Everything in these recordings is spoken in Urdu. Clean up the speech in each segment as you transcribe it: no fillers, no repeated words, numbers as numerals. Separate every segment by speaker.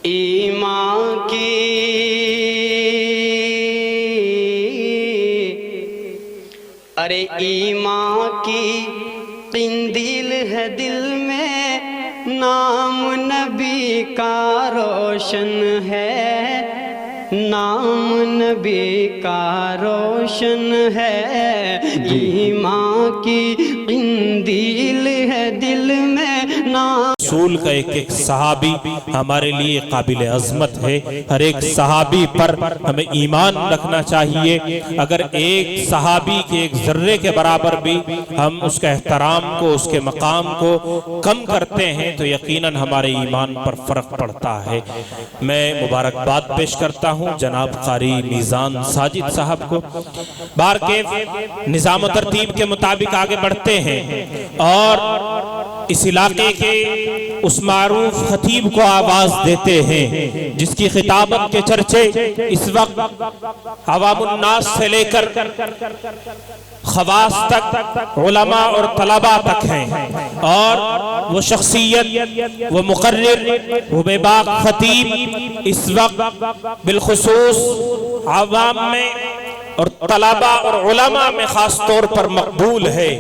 Speaker 1: ایمان کی ارے ایمان کی قندیل ہے دل میں، نام نبی کا روشن ہے، نام نبی کا روشن ہے، ایمان کی قندیل ہے دل میں نام۔
Speaker 2: رسول کا ایک ایک صحابی ہمارے لیے قابل عظمت ہے، ہر ایک صحابی پر ہمیں ایمان رکھنا چاہیے۔ اگر ایک صحابی کے ایک ذرے کے برابر بھی ہم اس کا احترام کو، اس کے مقام کو کم کرتے ہیں تو یقیناً ہمارے ایمان پر فرق پڑتا ہے۔ میں مبارکباد پیش کرتا ہوں جناب قاری میزان ساجد صاحب کو۔ بار کے نظام و ترتیب کے مطابق آگے بڑھتے ہیں اور اس علاقے کے اس معروف خطیب کو آواز دیتے ہیں جس کی خطابت کے چرچے اس وقت عوام الناس سے لے کر خواص تک، علماء اور طلباء تک ہیں، اور وہ شخصیت، وہ مقرر، وہ بے باک خطیب اس وقت بالخصوص عوام میں اور طلباء اور علماء میں خاص طور پر مقبول ہے۔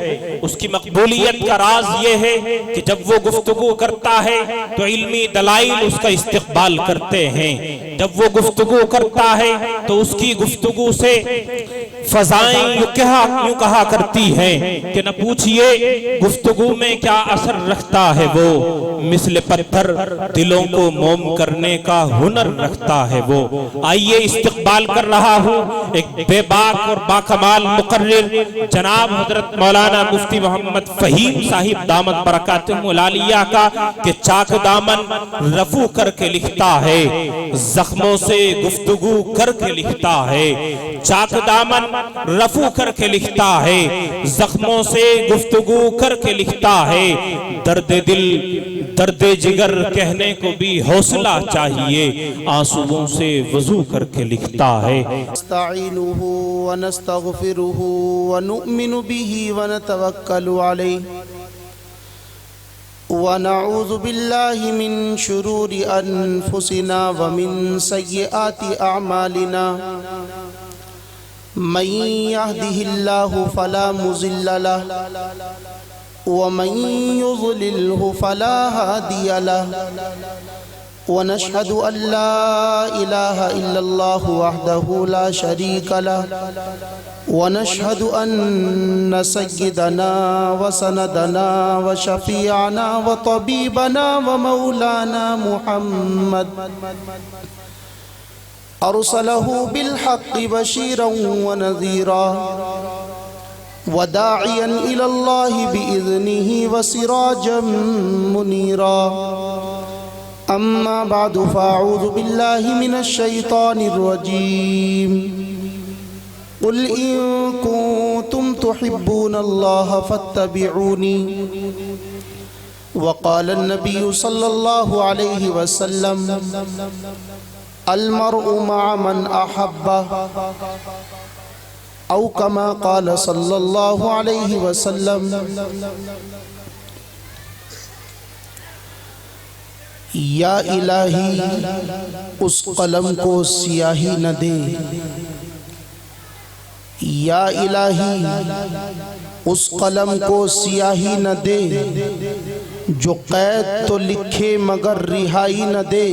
Speaker 2: اس کی مقبولیت کا راز یہ ہے کہ جب وہ گفتگو کرتا ہے تو علمی دلائل اس کا استقبال کرتے ہیں، جب وہ گفتگو کرتا ہے تو اس کی گفتگو سے فضائیں یوں کہا کرتی ہیں کہ نہ پوچھئے گفتگو میں کیا اثر رکھتا ہے وہ، مثل پتھر دلوں کو موم کرنے کا ہنر رکھتا ہے وہ۔ آئیے استقبال کر رہا ہوں ایک بے باک اور باکمال مقرر جناب حضرت مولانا مفتی محمد فہیم صاحب دامت برکاتہم العالیہ کا، کہ چاک دامن رفو کر کے لکھتا ہے، زخموں سے گفتگو کر کے لکھتا ہے، چاک دامن رفو کر کے لکھتا ہے، زخموں سے گفتگو کر کے لکھتا ہے، درد دل درد جگر کہنے کو بھی حوصلہ چاہیے، آنسوؤں سے وضو کر کے لکھتا ہے۔
Speaker 3: نستعینہ ونستغفرہ ونؤمن بہ ونتوکل علیہ ونعوذ باللہ من شرور انفسنا ومن سیئات اعمالنا، من یہدہ اللہ فلا مضل لہ ومن يضلله فلا هادي له، ونشهد أن لا إله إلا الله وحده لا شريك له، ونشهد أن سيدنا وسندنا وشفيعنا وطبيبنا ومولانا محمد أرسله بالحق بشيرا ونذيرا وداعيا إلى الله بإذنه وسراجا منيرا، أما بعد فأعوذ بالله من الشيطان الرجيم، قل إن كنتم تحبون الله فاتبعوني، وقال النبي صلى الله عليه وسلم المرء مع من أحبه، او کما قال صلی اللہ علیہ وسلم۔ یا الہی اس قلم کو سیاہی نہ دے، یا الہی اس قلم کو سیاہی نہ دے، جو قید تو لکھے مگر رہائی نہ دے،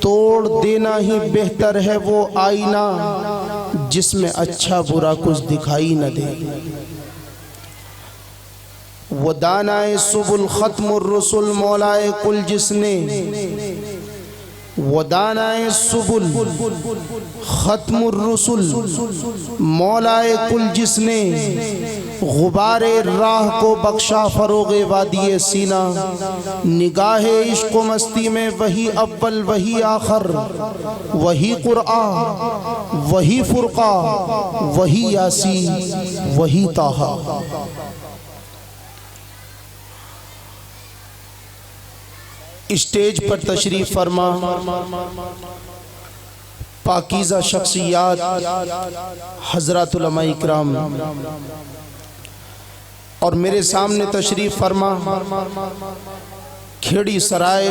Speaker 3: توڑ دینا ہی بہتر ہے وہ آئینہ جس میں اچھا برا کچھ دکھائی نہ دے۔ وہ دانائے سبل ختم الرسل مولائے کل جس نے، وہ دانائے سبل ختم الرسل مولائے کل جس نے، غبار راہ کو بخشا فروغ وادی سینہ، نگاہ عشق و مستی میں وہی اول وہی آخر، وہی قرآن وہی فرقہ وہی یاسین وہی طٰہٰ۔ اسٹیج پر تشریف فرما پاکیزہ شخصیات حضرات علماء اکرام، اور میرے سامنے تشریف فرما کھیڑی سرائے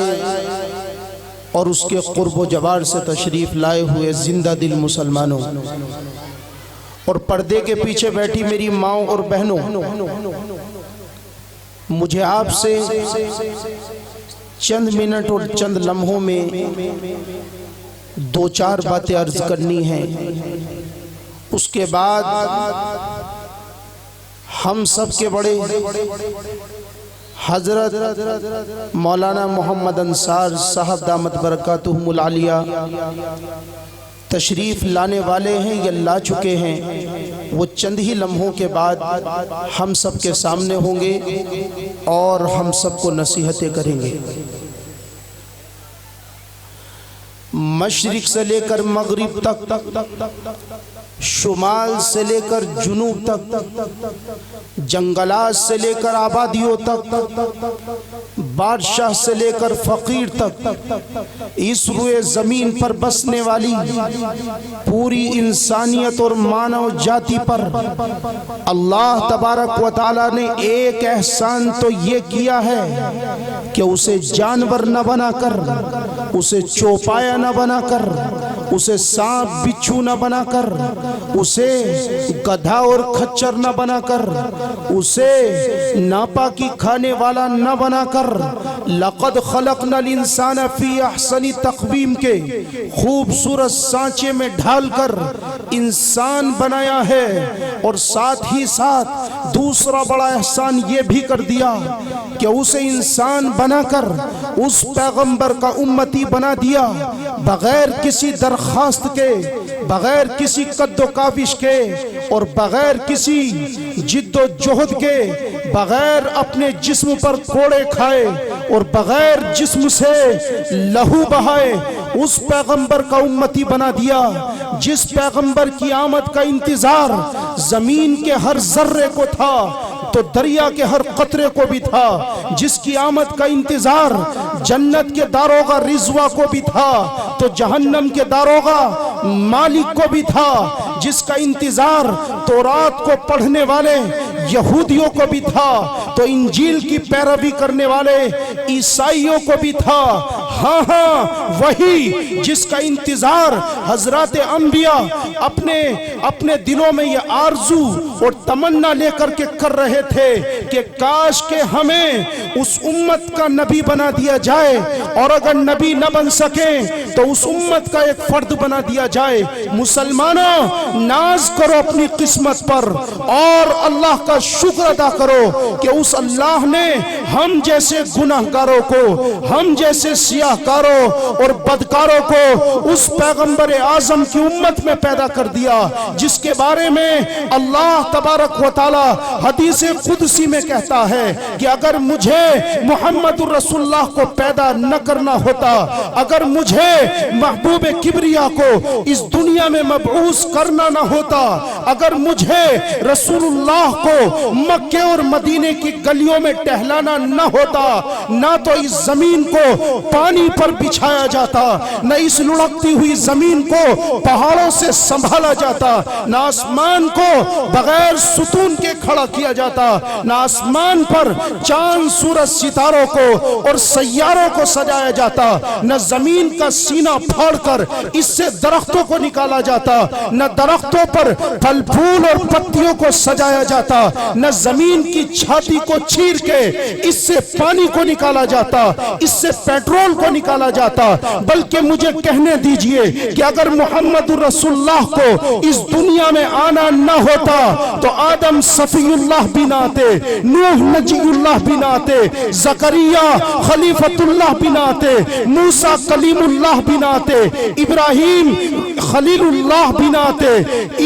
Speaker 3: اور اس کے قرب و جوار سے تشریف لائے ہوئے زندہ دل مسلمانوں اور پردے کے پیچھے بیٹھی میری ماؤں اور بہنوں، مجھے آپ سے چند منٹ اور چند لمحوں میں دو چار باتیں عرض کرنی ہیں۔ اس کے بعد ہم سب کے بڑے حضرت مولانا محمد انصار صاحب دامت برکاتہم العالیہ تشریف لانے والے ہیں یا لا چکے ہیں، وہ چند ہی لمحوں کے بعد ہم سب کے سامنے ہوں گے اور ہم سب کو نصیحتیں کریں گے۔ مشرق سے لے کر مغرب تک، شمال سے لے کر جنوب تک، جنگلات سے لے کر آبادیوں تک، بادشاہ سے لے کر فقیر تک، اس روئے زمین پر بسنے والی پوری انسانیت اور مانو جاتی پر اللہ تبارک و تعالیٰ نے ایک احسان تو یہ کیا ہے کہ اسے جانور نہ بنا کر، اسے چوپایا نہ بنا کر، اسے سانپ بچھو نہ بنا کر، اسے گدھا اور کھچر نہ بنا کر، اسے ناپاکی کھانے والا نہ بنا کر، لقد خلقنا الانسان فی احسن تقویم کے خوبصورت سانچے میں ڈھال کر انسان بنایا ہے، اور ساتھ ہی ساتھ دوسرا بڑا احسان یہ بھی کر دیا کہ اسے انسان بنا کر اس پیغمبر کا امتی بنا دیا، بغیر کسی درخواست کے، بغیر کسی قد و کاوش کے، اور بغیر کسی جد و جہد کے، بغیر اپنے جسم پر کوڑے کھائے اور بغیر جسم سے لہو بہائے اس پیغمبر کا امتی بنا دیا، جس پیغمبر کی آمد کا انتظار زمین کے ہر ذرے کو تھا تو دریا کے ہر قطرے کو بھی تھا، جس کی آمد کا انتظار جنت کے داروغہ رضوا کو بھی تھا تو جہنم کے داروغہ مالک کو بھی تھا، جس کا انتظار تورات کو پڑھنے والے یہودیوں کو بھی تھا تو انجیل کی پیروی کرنے والے عیسائیوں کو بھی تھا۔ ہاں ہاں، وہی جس کا انتظار حضرات انبیاء اپنے دلوں میں یہ آرزو اور تمنا لے کر کے کر رہے تھے کہ کاش کہ ہمیں اس امت کا نبی بنا دیا جائے، اور اگر نبی نہ بن سکے تو اس امت کا ایک فرد بنا دیا جائے۔ مسلمانوں، ناز کرو اپنی قسمت پر اور اللہ کا شکر ادا کرو کہ اس اللہ نے ہم جیسے گناہگاروں کو، ہم جیسے سیاہکاروں اور بدکاروں کو اس پیغمبر اعظم کی امت میں پیدا کر دیا، جس کے بارے میں اللہ تبارک و تعالی حدیث قدسی میں کہتا ہے کہ اگر مجھے محمد الرسول اللہ کو پیدا نہ کرنا ہوتا، اگر مجھے محبوب کبریا کو اس دنیا میں مبعوث کرنا نہ ہوتا، اگر مجھے رسول اللہ کو مکے اور مدینے کی گلیوں میں ٹہلانا نہ ہوتا، نہ تو اس زمین کو پانی پر بچھایا جاتا، نہ اس لڑکتی ہوئی زمین کو پہاڑوں سے سنبھالا جاتا، نہ آسمان کو بغیر ستون کے کھڑا کیا جاتا، نہ آسمان پر چاند سورج ستاروں کو اور سیاروں کو سجایا جاتا، نہ زمین کا سینہ پھاڑ کر اس سے درختوں کو نکالا جاتا، نہ درختوں پر پھل پھول اور پتیوں کو سجایا جاتا، نہ زمین کی چھاتی کو چیر کے اس سے پانی کو نکالا جاتا، اس سے پیٹرول کو نکالا جاتا، بلکہ مجھے کہنے دیجئے کہ اگر محمد رسول اللہ کو اس دنیا میں آنا نہ ہوتا تو آدم صفی اللہ بھی نہ آتے، نوح نجی اللہ بھی نہ آتے، زکریا خلیفت اللہ بھی نہ آتے، موسیٰ کلیم اللہ بھی نہ آتے، ابراہیم خلیل اللہ بھی نہ آتے،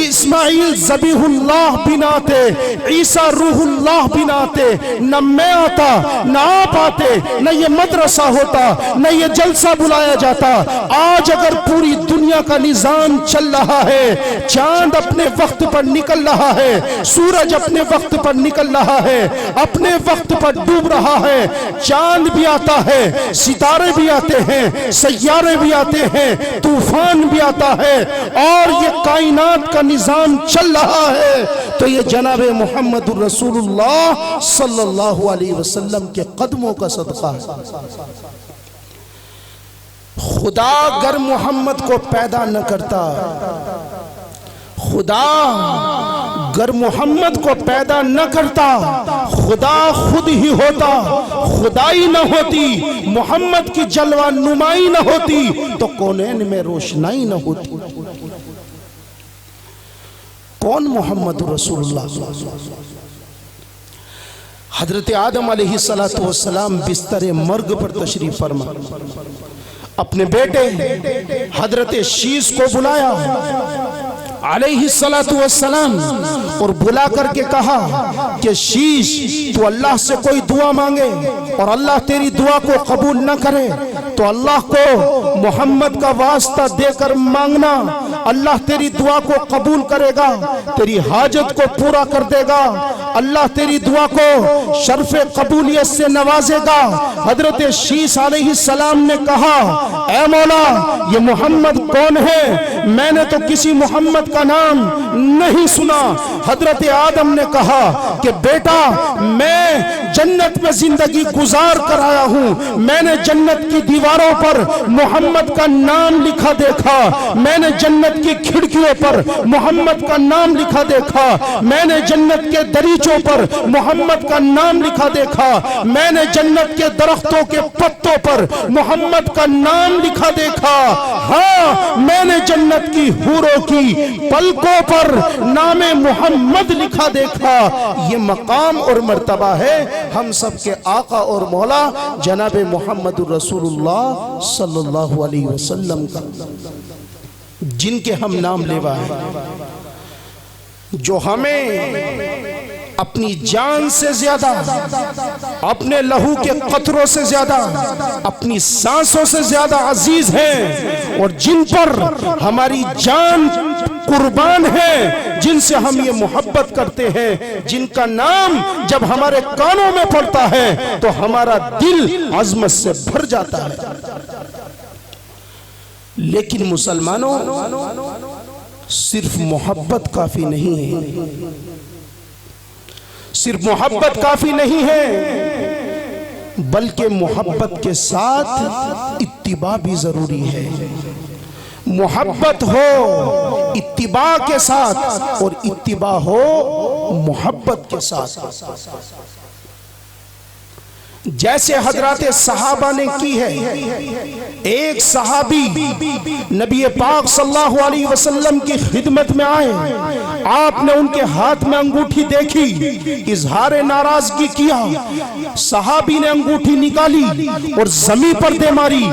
Speaker 3: اسماعیل ذبیح اللہ بھی نہ آتے، عیسیٰ روح اللہ بھی نہ آتے، نہ میں آتا، نہ آپ آتے، نہ یہ مدرسہ ہوتا، نہ یہ جلسہ بلایا جاتا۔ آج اگر پوری دنیا کا نظام چل رہا ہے، چاند اپنے وقت پر نکل رہا ہے، سورج اپنے وقت پر نکل رہا ہے، اپنے وقت پر ڈوب رہا ہے، چاند بھی آتا ہے، ستارے بھی آتے ہیں، سیارے بھی آتے ہیں، طوفان بھی آتا ہے، اور یہ کائنات کا نظام چل رہا ہے، تو یہ جناب محمد الرسول اللہ صلی اللہ علیہ وسلم کے قدموں کا صدقہ ہے۔ خدا گر محمد کو پیدا نہ کرتا، خدا گر محمد کو پیدا نہ کرتا، خدا خود ہی ہوتا، خدائی نہ ہوتی، محمد کی جلوہ نمائی نہ ہوتی تو کونین میں روشنائی نہ ہوتی۔ کون محمد رسول اللہ؟ حضرت آدم علیہ السلام بستر مرگ پر تشریف فرما، اپنے بیٹے حضرت شیش کو بلایا علیہ السلام اور بلا کر کے کہا کہ شیش تو اللہ سے کوئی دعا مانگے اور اللہ تیری دعا کو قبول نہ کرے تو اللہ کو محمد کا واسطہ دے کر مانگنا، اللہ تیری دعا کو قبول کرے گا، تیری حاجت کو پورا کر دے گا، اللہ تیری دعا کو شرف قبولیت سے نوازے گا۔ حضرت شیش علیہ السلام نے کہا اے مولا یہ محمد کون ہے؟ میں نے تو کسی محمد کا نام نہیں سنا۔ حضرت آدم نے کہا کہ بیٹا میں جنت میں زندگی گزار کر آیا ہوں، میں نے جنت کی دیواروں پر محمد کا نام لکھا دیکھا، میں نے جنت کی کھڑکیوں پر محمد کا نام لکھا دیکھا، میں نے جنت کے دریچوں پر محمد کا نام لکھا دیکھا، میں نے جنت کے درختوں کے پتوں پر محمد کا نام لکھا دیکھا، ہاں میں نے جنت کی حوروں کی پلکوں پر نام محمد لکھا دیکھا۔ یہ مقام اور مرتبہ ہے ہم سب کے آقا اور مولا جناب محمد رسول اللہ صلی اللہ علیہ وسلم کا، جن کے ہم نام لیوا ہیں، جو ہمیں اپنی جان سے زیادہ، اپنے لہو کے قطروں سے زیادہ، اپنی سانسوں سے زیادہ عزیز ہیں، اور جن پر ہماری جان قربان ہے، جن سے ہم یہ محبت کرتے ہیں، جن کا نام جب ہمارے کانوں میں پڑتا ہے تو ہمارا دل عظمت سے بھر جاتا ہے۔ لیکن مسلمانوں صرف محبت کافی نہیں ہے، صرف محبت کافی نہیں ہے، بلکہ محبت کے ساتھ اتباع بھی ضروری ہے۔ محبت ہو اتباع کے ساتھ اور اتباع ہو محبت کے ساتھ، جیسے حضرات صحابہ نے کی ہے۔ ایک صحابی نبی پاک صلی اللہ علیہ وسلم کی خدمت میں آئے، آپ نے ان کے ہاتھ میں انگوٹھی دیکھی، اظہار ناراضگی کیا، صحابی نے انگوٹھی نکالی اور زمین پر دے ماری۔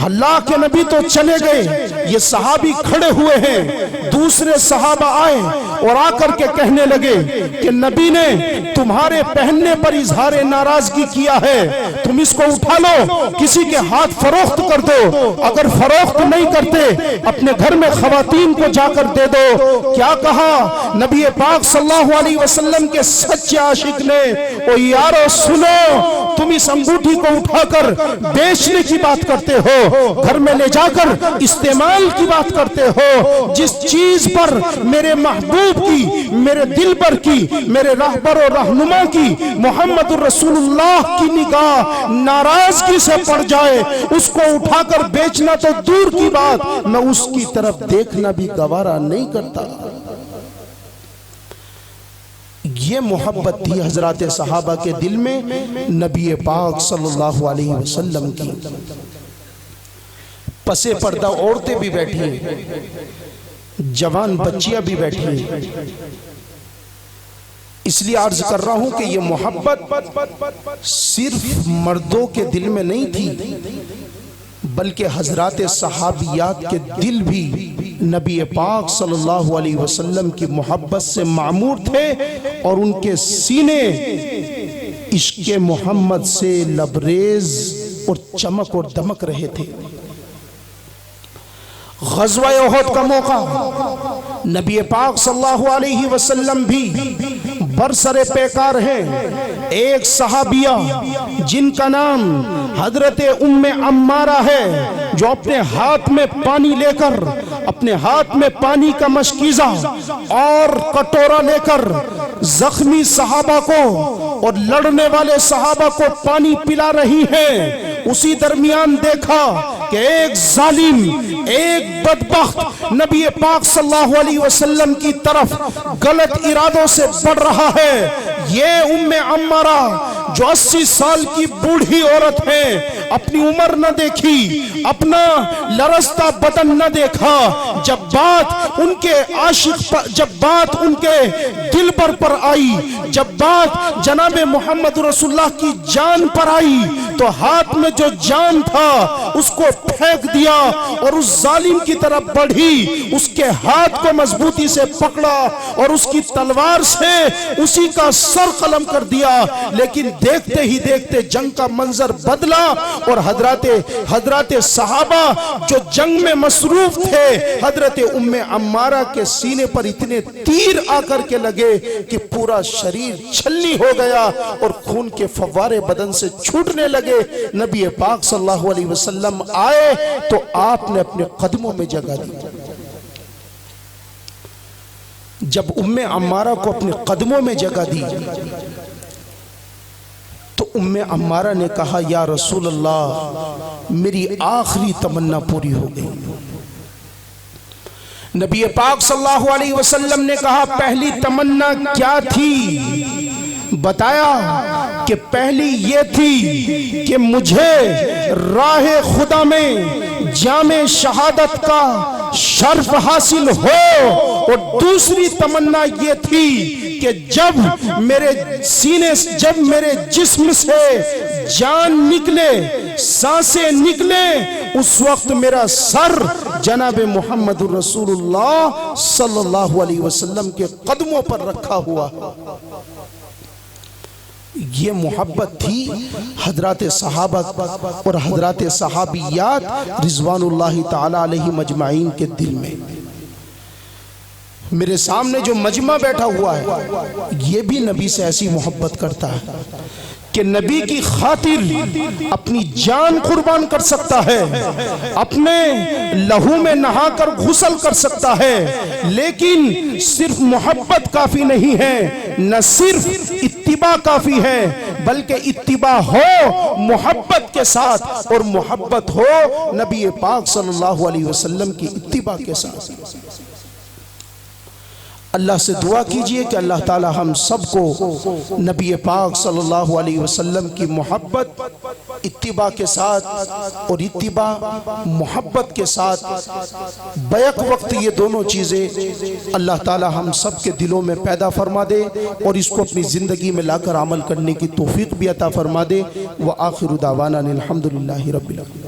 Speaker 3: اللہ کے نبی تو چلے گئے، یہ صحابی کھڑے ہوئے ہیں، دوسرے صحابہ آئے اور آ کر کے کہنے لگے کہ نبی نے تمہارے پہننے پر اظہار ناراضگی کیا ہے، تم اس کو اٹھا لو، کسی کے ہاتھ فروخت کر دو، اگر فروخت نہیں کرتے اپنے گھر میں خواتین کو جا کر دے دو۔ کیا کہا نبی پاک صلی اللہ علیہ وسلم کے سچے عاشق نے؟ او یارو سنو، تم اس انگوٹھی کو اٹھا کر بیچنے کی بات کرتے ہو، گھر میں لے جا کر استعمال کی بات کرتے ہو، جس چیز پر میرے محبوب کی، میرے دل پر کی، میرے راہبر و رہنما کی، محمد رسول اللہ کی نگاہ ناراضگی سے پڑ جائے، اس کو اٹھا کر بیچنا تو دور کی بات، میں اس کی طرف دیکھنا بھی گوارا نہیں کرتا۔ یہ محبت تھی حضرات صحابہ کے دل میں نبی پاک صلی اللہ علیہ وسلم کی۔ پسے پردہ عورتیں بھی بیٹھی ہیں، جوان بچیاں بھی بیٹھی ہیں، اس لیے عرض کر رہا ہوں کہ یہ محبت صرف مردوں کے دل میں نہیں تھی، بلکہ حضرات صحابیات کے دل بھی نبی پاک صلی اللہ علیہ وسلم کی محبت سے معمور تھے، اور ان کے سینے عشق محمد سے لبریز اور چمک اور دمک رہے تھے۔ غزوہ احد کا موقع، نبی پاک صلی اللہ علیہ وسلم بھی برسر پیکار ہیں۔ ایک صحابیہ جن کا نام حضرت ام عمارہ ہے، جو اپنے ہاتھ میں پانی لے کر، اپنے ہاتھ میں پانی کا مشکیزہ اور کٹورا لے کر زخمی صحابہ کو اور لڑنے والے صحابہ کو پانی پلا رہی ہیں، اسی درمیان دیکھا کہ ایک ظالم، ایک بدبخت نبی پاک صلی اللہ علیہ وسلم کی طرف غلط ارادوں سے بڑھ رہا ہے۔ یہ ام عمارہ جو 80 سال کی بوڑھی عورت ہے، اپنی عمر نہ دیکھی، اپنا لرزتا بدن نہ دیکھا، جب بات ان کے عاشق پر، جب بات ان کے دلبر پر آئی، جب بات جناب محمد رسول اللہ کی جان پر آئی، تو ہاتھ میں جو جان تھا اس کو پھینک دیا اور اس ظالم کی طرف بڑھی، اس کے ہاتھ کو مضبوطی سے پکڑا اور اس کی تلوار سے اسی کا سر قلم کر دیا۔ لیکن دیکھتے ہی دیکھتے جنگ کا منظر بدلا اور حضرات صحابہ جو جنگ میں مصروف تھے، حضرت ام عمارہ کے سینے پر اتنے تیر آ کر کے لگے کہ پورا شریر چھلنی ہو گیا اور خون کے فوارے بدن سے چھوٹنے لگے۔ نبی پاک صلی اللہ علیہ وسلم آئے تو آپ نے اپنے قدموں میں جگہ دی۔ جب ام عمارہ کو اپنے قدموں میں جگہ دی تو ام عمارہ نے کہا، یا رسول اللہ، میری آخری تمنا پوری ہو گئی۔ نبی پاک صلی اللہ علیہ وسلم نے کہا، پہلی تمنا کیا تھی؟ بتایا کہ پہلی یہ تھی کہ مجھے راہ خدا میں جامِ شہادت کا شرف حاصل ہو، اور دوسری تمنا یہ تھی کہ جب میرے سینے، جب میرے جسم سے جان نکلے، سانسیں نکلے، اس وقت میرا سر جناب محمد رسول اللہ صلی اللہ علیہ وسلم کے قدموں پر رکھا ہوا۔ یہ محبت تھی حضرات صحابہ اور حضرات صحابیات رضوان اللہ تعالی علیہم اجمعین کے دل میں۔ میرے سامنے جو مجمع بیٹھا ہوا ہے یہ بھی نبی سے ایسی محبت کرتا ہے کہ نبی کی خاطر اپنی جان قربان کر سکتا ہے، اپنے لہو میں نہا کر غسل کر سکتا ہے، لیکن صرف محبت کافی نہیں ہے، نہ صرف اتباع کافی ہے، بلکہ اتباع ہو محبت کے ساتھ، اور محبت ہو نبی پاک صلی اللہ علیہ وسلم کی اتباع کے ساتھ۔ اللہ سے دعا کیجئے کہ اللہ تعالی ہم سب کو نبی پاک صلی اللہ علیہ وسلم کی محبت اتباع کے ساتھ اور اتباع محبت کے ساتھ بیک وقت یہ دونوں چیزیں اللہ تعالی ہم سب کے دلوں میں پیدا فرما دے اور اس کو اپنی زندگی میں لا کر عمل کرنے کی توفیق بھی عطا فرما دے۔ وآخر دعوانا الحمدللہ رب العالمین۔